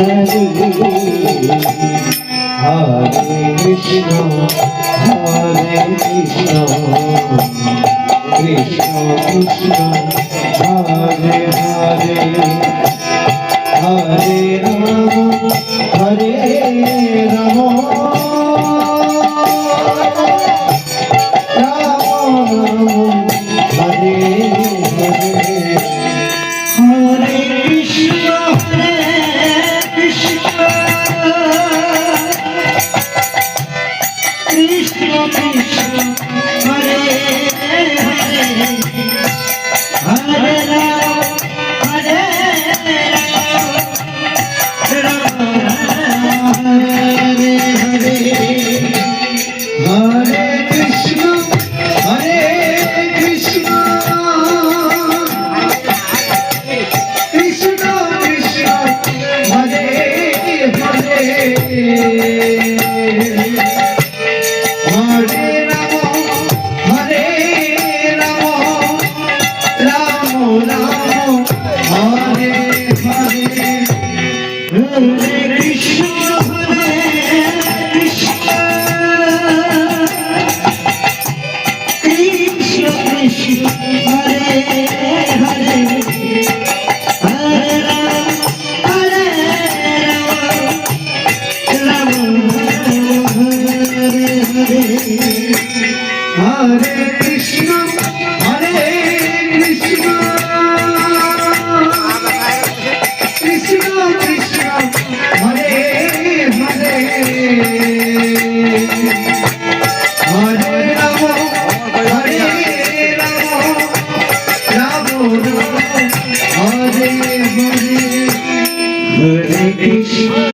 Krishna Hare Krishna Krishna Krishna Hare Hare Hare Rama Hare Rama Hare Hare Hare Krishna Krishna Krishna Hare Hare Hare Rama Rama Hare Hare Hare Krishna Krishna Krishna Hare Hare Hare Rama Rama Rama Hare Hare Hare Krishna Krishna Krishna Krishna Hare Hare Hare Rama Rama Hare Hare Hare Krishna Krishna Krishna Krishna Hare Hare Hare Rama Rama Rama Hare Hare Hare Krishna